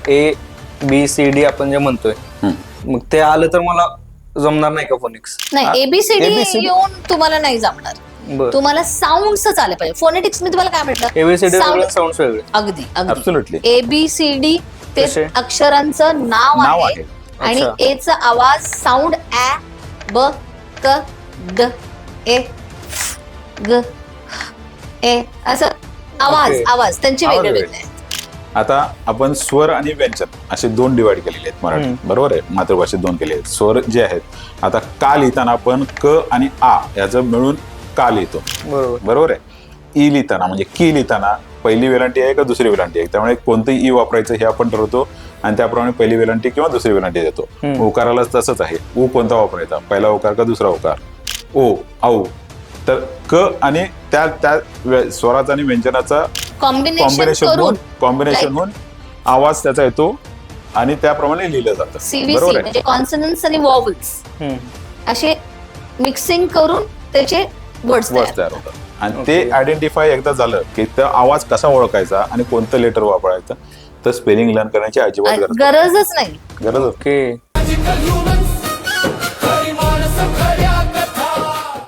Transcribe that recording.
ABCD आपण जे म्हणतोय मग ते आलं तर मला जमणार नाही का फोनिक्स? नाही, एबीसीडी ABCD येऊन तुम्हाला नाही जमणार. बर. तुम्हाला साऊंड्सच आले पाहिजे. फोनेटिक्स मी तुम्हाला काय म्हटलं, ABCD Sound- साऊंड वेगळे. अगदी अगदी Absolutely. एबीसीडी ते कसे? अक्षरांचं नाव नाव आहे आहे. आणि अच्छा. एचा आवाज साऊंड ä ब क द ए ग ए असं आवाज Okay. आवाज त्यांचे आवाज वेगळे वेगळे. वेगळे आहेत. आता आपण स्वर आणि व्यंजन असे दोन डिवाइड केलेले आहेत मराठी, बरोबर आहे? मातृभाषेत दोन केले आहेत. स्वर जे आहेत, आता का लिहिताना आपण क आणि आ याचं मिळून का लिहितो, बरोबर. बरोबर आहे? ई लिहिताना म्हणजे की लिहिताना पहिली वेलांटी आहे का दुसरी वेलांटी आहे, त्यामुळे कोणतंही ई वापरायचं हे आपण ठरवतो आणि त्याप्रमाणे पहिली वेलांटी किंवा दुसरी वेलांटी देतो. उकाराला तसंच आहे. उ कोणता वापरायचा, पहिला उकार का दुसरा उकार? ओ औ. तर क आणि त्या स्वराचा आणि व्यंजनाचा कॉम्बिनेशन करून कॉम्बिनेशन होऊन आवाज त्याचा येतो आणि त्याप्रमाणे लिहिलं जातं, सीव्हीसी बरोबर आहे? म्हणजे कॉन्सनन्स आणि वॉवल्स असे मिक्सिंग करून त्याचे वर्ड्स वर्ड्स तयार होतात आणि ते आयडेंटिफाय एकदा झालं की त्या आवाज कसा ओळखायचा आणि कोणतं लेटर वापरायचं, तर स्पेलिंग लर्न करण्याची अजिबात गरज गरजच नाही. गरज ओके.